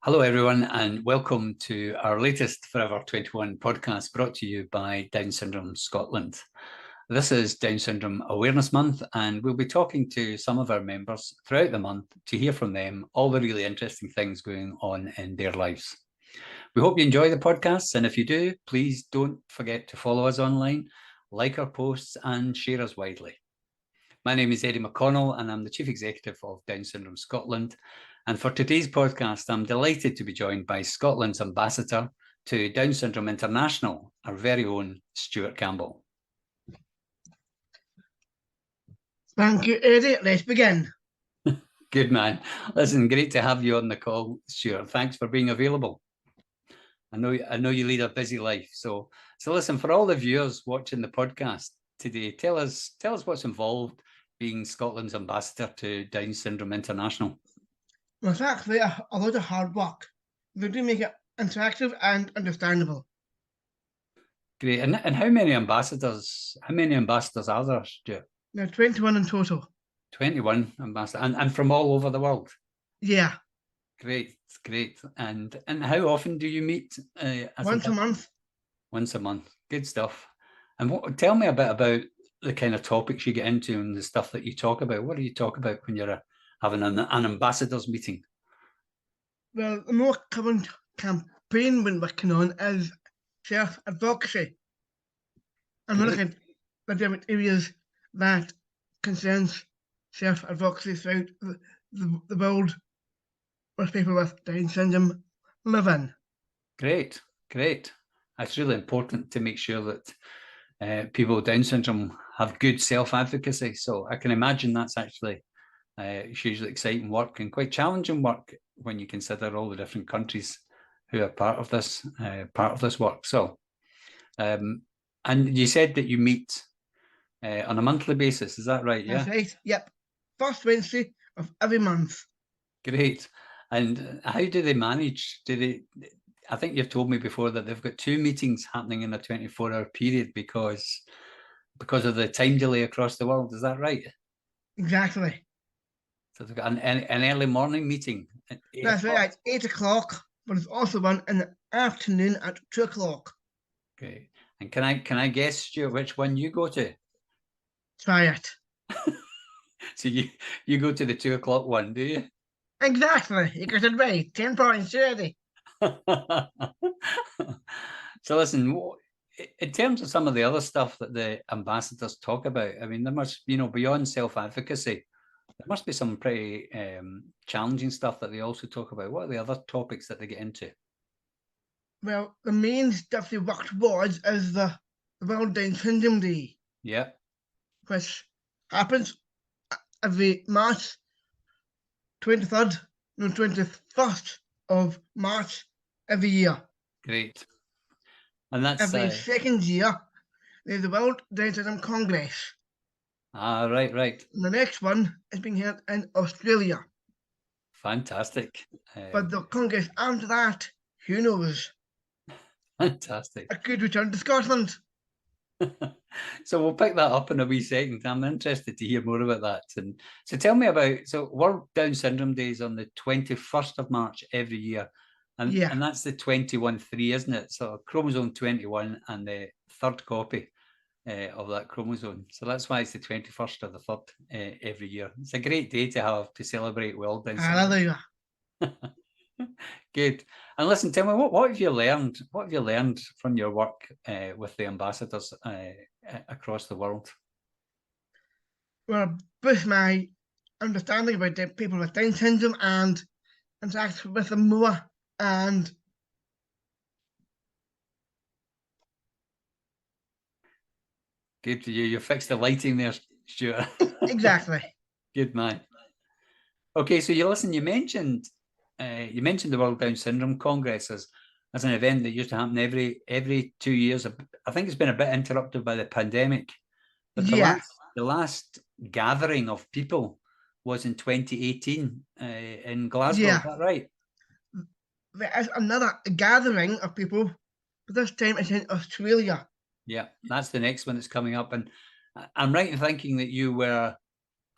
Hello, everyone, and welcome to our latest Forever 21 podcast brought to you by Down Syndrome Scotland. This is Down Syndrome Awareness Month, and we'll be talking to some of our members throughout the month to hear from them all the really interesting things going on in their lives. We hope you enjoy the podcasts, and if you do, please don't forget to follow us online, like our posts, and share us widely. My name is Eddie McConnell, and I'm the Chief Executive of Down Syndrome Scotland. And for today's podcast, I'm delighted to be joined by Scotland's Ambassador to Down Syndrome International, our very own Stuart Campbell. Thank you, Eddie. Let's begin. Good man. Listen, great to have you on the call, Stuart. Thanks for being available. I know you lead a busy life. So listen, for all the viewers watching the podcast today, tell us what's involved being Scotland's ambassador to Down Syndrome International. Well, it's actually a lot of hard work. We do make it interactive and understandable. Great. And how many ambassadors are there, Stuart? There are 21 in total. 21 ambassadors, and from all over the world. Yeah. Great. And how often do you meet? Once a month. Once a month. Good stuff. And tell me a bit about the kind of topics you get into and the stuff that you talk about. What do you talk about when you're having an ambassadors meeting? Well, the more current campaign we're working on is self-advocacy. And we're looking at the different areas that concerns self-advocacy throughout the world where people with Down syndrome live in. Great. That's really important to make sure that people with Down syndrome have good self-advocacy. So I can imagine that's actually hugely exciting work and quite challenging work when you consider all the different countries who are part of this work. So, and you said that you meet on a monthly basis. Is that right? Yeah. That's right. Yep. First Wednesday of every month. Great. And how do they manage? I think you've told me before that they've got 2 meetings happening in a 24-hour period because of the time delay across the world. Is that right? Exactly. So they've got an early morning meeting. That's right, at 8 o'clock, but it's also one in the afternoon at 2 o'clock. Okay. And can I guess, Stuart, which one you go to? Try it. So you go to the 2 o'clock one, do you? Exactly. You got it right. 10 points, Eddie. So listen, in terms of some of the other stuff that the ambassadors talk about, I mean, there must, beyond self-advocacy, there must be some pretty challenging stuff that they also talk about. What are the other topics that they get into? Well, the main stuff they work towards is the World Down Syndrome Day. Yeah. Which happens every March 21st of March every year. Great. And that's every second year, there's the World Down Syndrome Congress. Right. And the next one is being held in Australia. Fantastic. But the Congress after that, who knows? Fantastic. A good return to Scotland. So we'll pick that up in a wee second. I'm interested to hear more about that. And so tell me about, World Down Syndrome Day is on the 21st of March every year. And that's the 21-3, isn't it? So chromosome 21 and the third copy of that chromosome. So that's why it's the 21st of the 3rd every year. It's a great day to have to celebrate World Down Syndrome. Hallelujah. Good. And listen, tell me, what have you learned? What have you learned from your work with the ambassadors across the world? Well, both my understanding about the people with Down syndrome and interact with them more, and good for you. You fixed the lighting there, Stuart. Exactly. Good man. Okay, so you mentioned the World Down Syndrome Congress as an event that used to happen every 2 years. I think it's been a bit interrupted by the pandemic, but the last gathering of people was in 2018 in Glasgow. Yeah. Is that right? There is another gathering of people, but this time it's in Australia. Yeah, that's the next one that's coming up. And I'm right in thinking that you were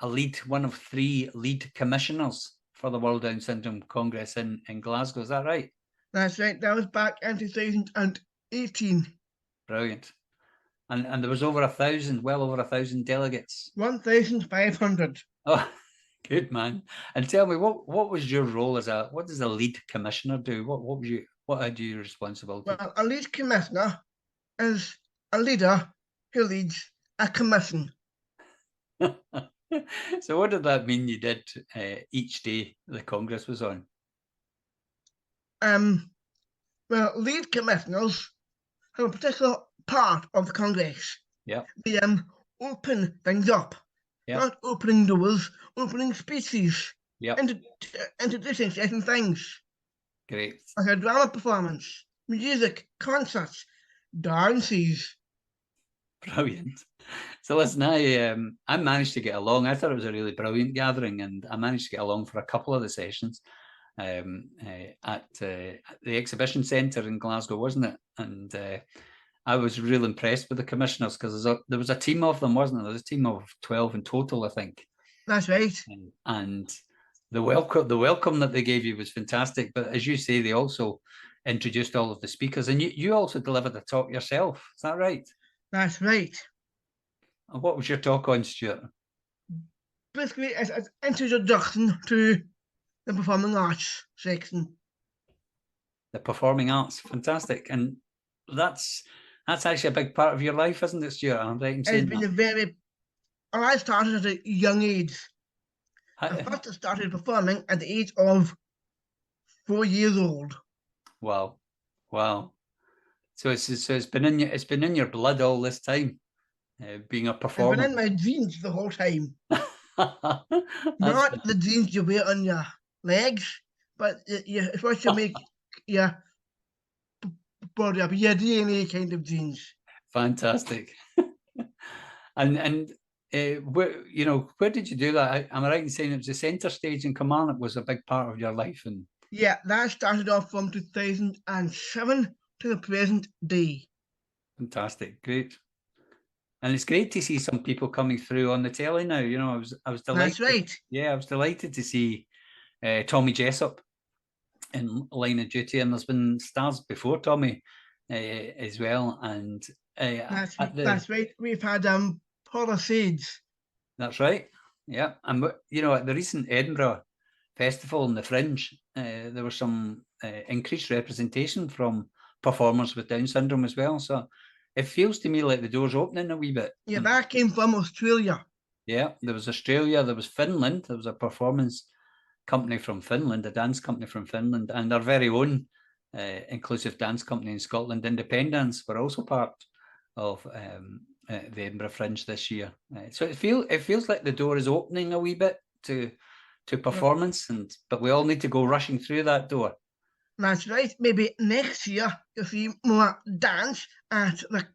one of 3 lead commissioners for the World Down Syndrome Congress in Glasgow. Is that right? That's right. That was back in 2018. Brilliant. And there was over 1,000, well over 1,000 delegates. 1,500. Oh, good man. And tell me, what was your role what does a lead commissioner do? What had you responsibility? Well, a lead commissioner is a leader who leads a commission. So what did that mean you did each day the Congress was on? Well, lead commissioners have a particular part of the Congress. Yeah. They open things up. Yeah. Not opening doors, opening speeches. Yeah. Introducing certain things. Great. Like a drama performance, music, concerts, dances. Brilliant. So listen, I managed to get along. I thought it was a really brilliant gathering, and I managed to get along for a couple of the sessions at the exhibition centre in Glasgow, wasn't it? And I was really impressed with the commissioners because there was a team of them, wasn't there? There was a team of 12 in total, I think. That's right. And the welcome that they gave you was fantastic. But as you say, they also introduced all of the speakers, and you also delivered a talk yourself. Is that right? That's right. And what was your talk on, Stuart? Basically, it's an introduction to the performing arts section. The performing arts, fantastic. And that's actually a big part of your life, isn't it, Stuart? I'm right in saying that. I started at a young age. I first started performing at the age of 4 years old. Wow. So it's been in your blood all this time, being a performer. It's been in my genes the whole time. Not the jeans you wear on your legs, but it's what you make your body up, your DNA kind of jeans. Fantastic. And where did you do that? Am I right in saying it was the centre stage in Kilmarnock was a big part of your life? And yeah, that started off from 2007 to the present day. Fantastic, great. And it's great to see some people coming through on the telly now. You know, I was delighted. That's right. Yeah, I was delighted to see Tommy Jessup in Line of Duty, and there's been stars before Tommy as well. And that's right. We've had Paula Sage. That's right. Yeah, and at the recent Edinburgh Festival and the Fringe, there was some increased representation from performers with Down syndrome as well. So it feels to me like the door's opening a wee bit. Yeah, that came from Australia. Yeah, there was Australia, there was Finland, there was a performance company from Finland, a dance company from Finland, and our very own inclusive dance company in Scotland, Independence, were also part of the Edinburgh Fringe this year. So it feels like the door is opening a wee bit to performance, but we all need to go rushing through that door. That's right. Maybe next year you'll see more dance at the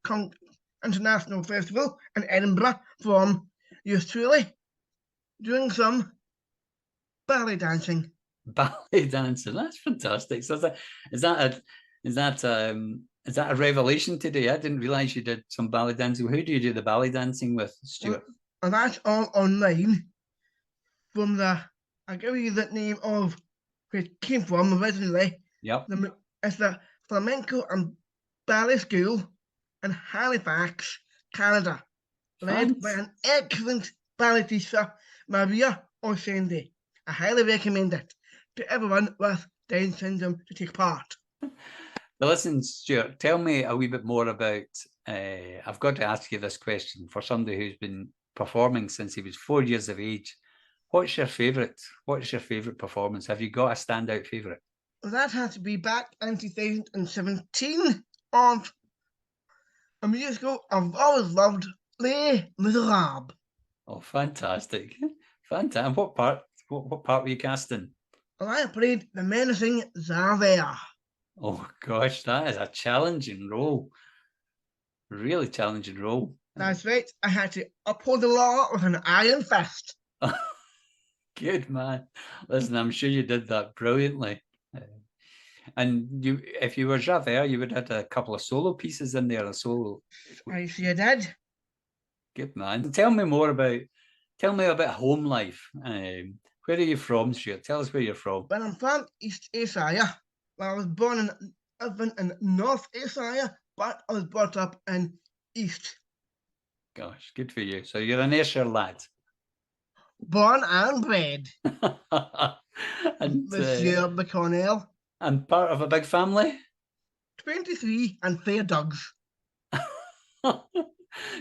International Festival in Edinburgh from yours truly doing some ballet dancing. Ballet dancing, that's fantastic. So is that a revelation today? I didn't realise you did some ballet dancing. Who do you do the ballet dancing with, Stuart? Well, that's all online from I'll give you the name of where it came from originally. Yep. It's the Flamenco and Ballet School in Halifax, Canada, led by an excellent ballet teacher, Maria Orsende. I highly recommend it to everyone with Down syndrome to take part. Well, listen, Stuart, tell me a wee bit more about, I've got to ask you this question for somebody who's been performing since he was 4 years of age. What's your favourite performance? Have you got a standout favourite? Well, that has to be back in 2017 of a musical I've always loved, Les Misérables. Oh, fantastic. Fantastic. What part were you casting? Well, I played the menacing Javert. Oh gosh, that is a challenging role. Really challenging role. That's right. I had to uphold the law with an iron fist. Good man. Listen, I'm sure you did that brilliantly. And if you were Javert, you would have had a couple of solo pieces in there, I see you did. Good man. Tell me about home life. Where are you from, Stuart? Tell us where you're from. Well, I'm from East Ayrshire. Well, I was born in North Ayrshire, but I was brought up in East. Gosh, good for you. So you're an Ayrshire lad. Born and bred. and Monsieur McConnell. And part of a big family? 23 and 4 dogs. So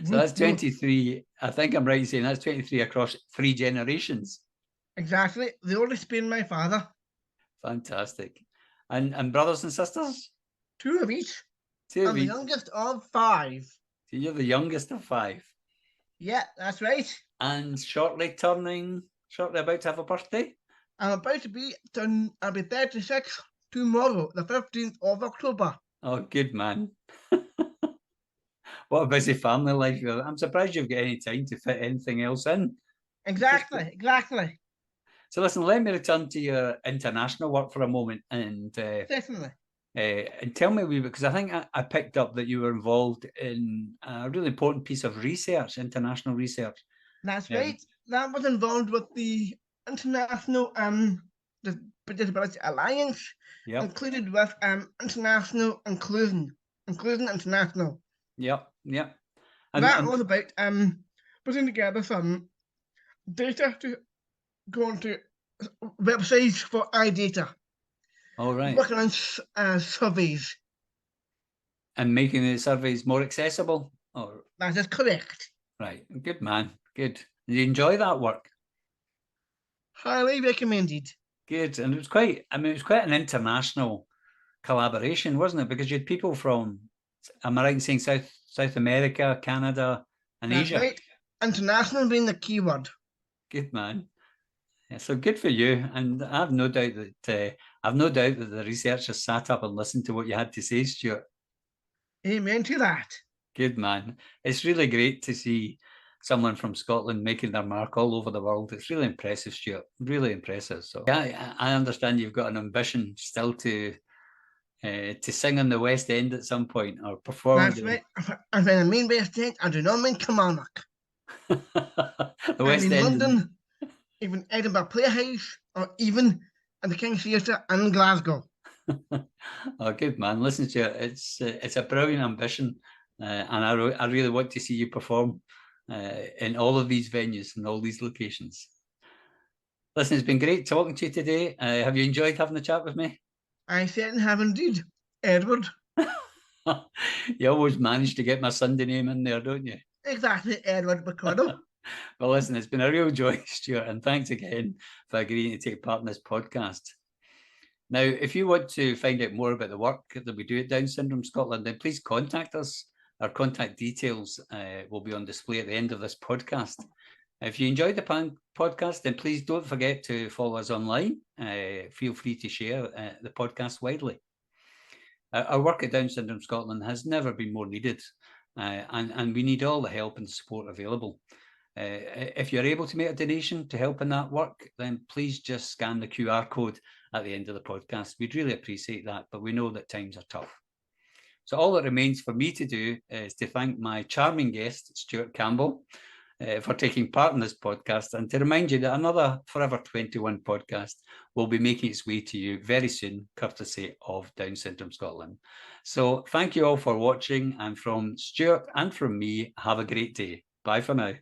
that's 23. I think I'm right in saying that's 23 across 3 generations. Exactly. The oldest being my father. Fantastic. And brothers and sisters? 2 of each. 2 of I'm the each. youngest of 5. So you're the youngest of 5. Yeah, that's right. And shortly about to have a birthday? I'm about to be done. I'll be 36 tomorrow, the 15th of October. Oh, good man. What a busy family life. I'm surprised you've got any time to fit anything else in. Exactly. So listen, let me return to your international work for a moment and Definitely. And tell me a wee bit, because I think I picked up that you were involved in a really important piece of research, international research. That's right. That was involved with the International Disability Alliance, included with International Inclusion International. Yep. And that was about putting together some data to go onto websites for iData. All right. Working on surveys. And making the surveys more accessible? That is correct. Right. Good man. Good. Did you enjoy that work? Highly recommended. Good. And it was quite an international collaboration, wasn't it? Because you had people from, am I right in saying South America, Canada, and Asia? That's right. International being the key word. Good man. Yeah, so good for you. And I've no doubt that the researchers sat up and listened to what you had to say, Stuart. Amen to that. Good man. It's really great to see someone from Scotland making their mark all over the world. It's really impressive, Stuart. Really impressive. So yeah, I understand you've got an ambition still to sing on the West End at some point or perform. That's right. And when I mean West End, I do not mean Kilmarnock. The West End, London, even Edinburgh Playhouse, or even at the King's Theatre in Glasgow. Oh, good man. Listen to it. It's a brilliant ambition, and I really want to see you perform in all of these venues and all these locations. Listen, it's been great talking to you today. Have you enjoyed having a chat with me? I certainly have indeed, Edward. You always manage to get my Sunday name in there, don't you? Exactly, Edward McConnell. Well, listen, it's been a real joy, Stuart, and thanks again for agreeing to take part in this podcast. Now, if you want to find out more about the work that we do at Down Syndrome Scotland, then please contact us. Our contact details will be on display at the end of this podcast. If you enjoyed the podcast, then please don't forget to follow us online. Feel free to share the podcast widely. Our work at Down Syndrome Scotland has never been more needed, and we need all the help and support available. If you're able to make a donation to help in that work, then please just scan the QR code at the end of the podcast. We'd really appreciate that, but we know that times are tough. So all that remains for me to do is to thank my charming guest, Stuart Campbell, for taking part in this podcast, and to remind you that another Forever 21 podcast will be making its way to you very soon, courtesy of Down Syndrome Scotland. So thank you all for watching, and from Stuart and from me, have a great day. Bye for now.